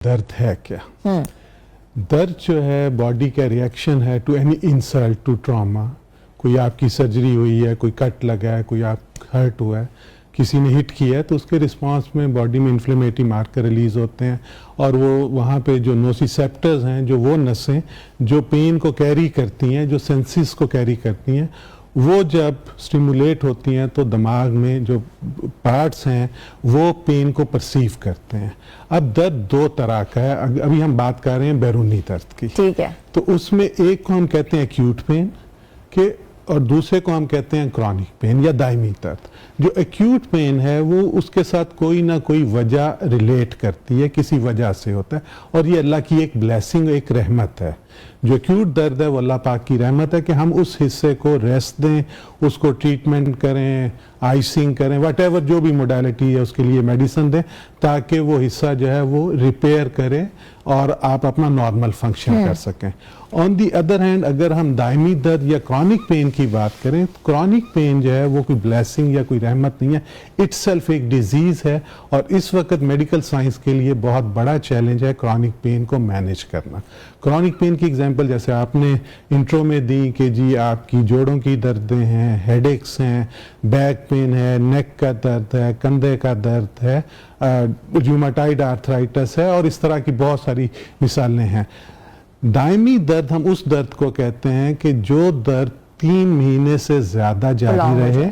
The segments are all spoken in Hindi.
दर्द है क्या? दर्द जो है बॉडी का रिएक्शन है to any insult, to trauma. कोई आपकी सर्जरी हुई है, कोई कट लगा है, कोई आप हर्ट हुआ है, किसी ने हिट किया है, तो उसके रिस्पांस में बॉडी में इन्फ्लेमेटरी मार्कर रिलीज होते हैं और वो वहाँ पे जो नोसिसेप्टर्स हैं, जो वो नसें जो पेन को कैरी करती हैं, जो सेंसेस को कैरी करती हैं, वो जब स्टिमुलेट होती हैं तो दिमाग में जो पार्ट्स हैं वो पेन को परसीव करते हैं। अब दर्द दो तरह का है, अभी हम बात कर रहे हैं बैरूनी दर्द की, ठीक है। तो उसमें एक को हम कहते हैं एक्यूट पेन के और दूसरे को हम कहते हैं क्रॉनिक पेन या दायमी दर्द। जो एक्यूट पेन है वो उसके साथ कोई ना कोई वजह रिलेट करती है, किसी वजह से होता है और ये अल्लाह की एक ब्लेसिंग, एक रहमत है। जो एक्यूट दर्द है वो अल्लाह पाक की रहमत है कि हम उस हिस्से को रेस्ट दें, उसको ट्रीटमेंट करें, आइसिंग करें, वट जो भी मोडालिटी है उसके लिए मेडिसिन दें ताकि वो हिस्सा जो है वो रिपेयर करे और आप अपना नॉर्मल फंक्शन कर सकें। ऑन दी अदर हैंड अगर हम दायमी दर्द या क्रॉनिक पेन की बात करें तो क्रॉनिक पेन जो है वो कोई ब्लेसिंग या कोई रहमत नहीं है, इटसेल्फ एक डिजीज है और इस वक्त मेडिकल साइंस के लिए बहुत बड़ा चैलेंज है क्रॉनिक पेन को मैनेज करना। क्रॉनिक पेन की एग्जांपल जैसे आपने इंट्रो में दी कि जी आपकी जोड़ों की दर्दें हैं, हेडेक्स हैं, बैक पेन है, नेक का दर्द है, कंधे का दर्द है, रूमेटॉइड आर्थराइटिस है और इस तरह की बहुत सारी मिसालें हैं। दायमी दर्द हम उस दर्द को कहते हैं कि जो दर्द 3 महीने से ज्यादा जारी रहे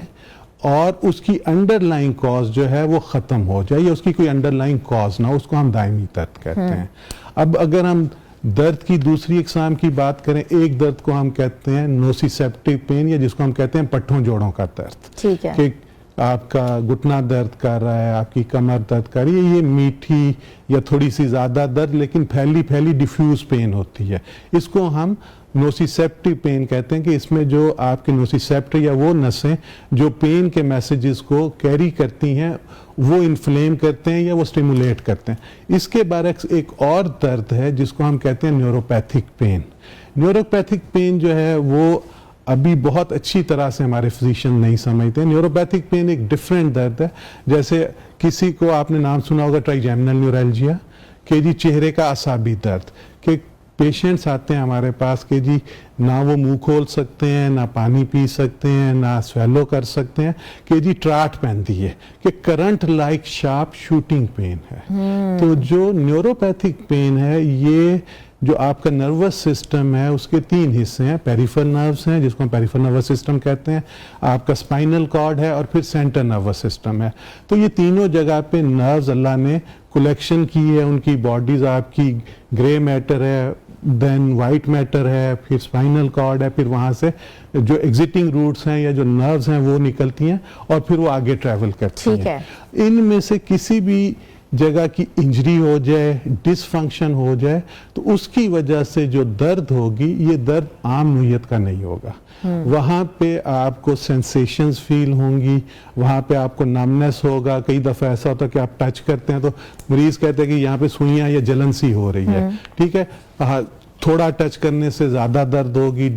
और उसकी अंडरलाइंग कॉज जो है वो खत्म हो जाए या उसकी कोई अंडरलाइंग कॉज ना, उसको हम दायमी दर्द कहते हैं। अब अगर हम दर्द की दूसरी इकसाम की बात करें, एक दर्द को हम कहते हैं नोसिसेप्टिव पेन या जिसको हम कहते हैं पट्ठों जोड़ों का दर्द, ठीक है, कि आपका घुटना दर्द कर रहा है, आपकी कमर दर्द कर रही है, ये मीठी या थोड़ी सी ज्यादा दर्द लेकिन फैली डिफ्यूज पेन होती है, इसको हम नोसिसेप्टिव पेन कहते हैं कि इसमें जो आपके नोसिसेप्टर या वो नसें जो पेन के मैसेजेस को कैरी करती हैं वो इन्फ्लेम करते हैं या वो स्टिमुलेट करते हैं। इसके बरक्स एक और दर्द है जिसको हम कहते हैं न्यूरोपैथिक पेन। न्यूरोपैथिक पेन जो है वो अभी बहुत अच्छी तरह से हमारे फिजिशियन नहीं समझते। न्यूरोपैथिक पेन एक डिफरेंट दर्द है। जैसे किसी को आपने नाम सुना होगा ट्राइजेमिनल न्यूरैल्जिया, कि जी चेहरे का असाबी दर्द, कि पेशेंट्स आते हैं हमारे पास कि जी ना वो मुंह खोल सकते हैं, ना पानी पी सकते हैं, ना स्वेलो कर सकते हैं, कि जी ट्राट पहनती है, कि current like sharp shooting pain है। तो जो न्यूरोपैथिक पेन है ये जो आपका नर्वस सिस्टम है उसके 3 हिस्से हैं। पेरिफेरल नर्व्स हैं जिसको हम पेरिफेरल नर्वस सिस्टम कहते हैं, आपका स्पाइनल कॉर्ड है और फिर सेंट्रल नर्वस सिस्टम है। तो ये तीनों जगह पे नर्व्स अल्लाह ने कलेक्शन की है, उनकी बॉडीज आपकी ग्रे मैटर है, देन वाइट मैटर है, फिर स्पाइनल कॉर्ड है, फिर वहाँ से जो एग्जिटिंग रूट्स हैं या जो नर्व्स हैं वो निकलती हैं और फिर वो आगे ट्रैवल करती हैं। इनमें से किसी भी जगह की इंजरी हो जाए, डिसफंक्शन हो जाए तो उसकी वजह से जो दर्द होगी ये दर्द आम नोयत का नहीं होगा। वहाँ पे आपको सेंसेशंस फील होंगी, वहाँ पे आपको नमनेस होगा। कई दफ़ा ऐसा होता है कि आप टच करते हैं तो मरीज कहते हैं कि यहाँ पे सुइयाँ या जलन सी हो रही है, ठीक है, थोड़ा टच करने से ज़्यादा दर्द होगी।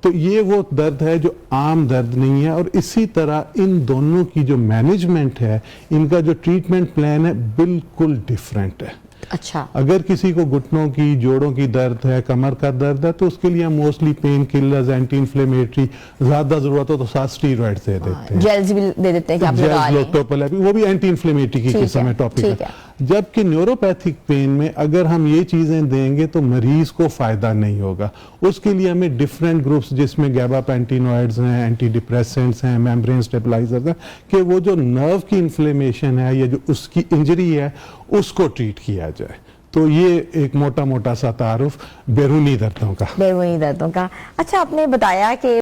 तो ये वो दर्द है जो आम दर्द नहीं है और इसी तरह इन दोनों की जो मैनेजमेंट है, इनका जो ट्रीटमेंट प्लान है बिल्कुल डिफरेंट है। अच्छा, अगर किसी को घुटनों की, जोड़ों की दर्द है, कमर का दर्द है तो उसके लिए हम mostly pain killers, anti inflammatory, ज्यादा जरूरत हो तो साथ स्टीरॉइड दे देते हैं, जेल्स भी दे देते हैं कि आप लगा लें, वो भी एंटी इन्फ्लेमेटरी की किस्म है, टॉपिक है। जबकि न्यूरोपैथिक पेन में अगर हम ये चीजें देंगे तो मरीज को फायदा नहीं होगा। उसके लिए हमें डिफरेंट ग्रुप्स जिसमें गैबापेंटिनॉइड्स हैं, एंटी डिप्रेसेंट्स हैं, मेम्ब्रेन स्टेबलाइजर्स हैं, कि वो जो नर्व की इन्फ्लेमेशन है या जो उसकी इंजरी है उसको ट्रीट किया जाए। तो ये एक मोटा सा तारुफ बैरूनी दर्दों का। अच्छा, आपने बताया कि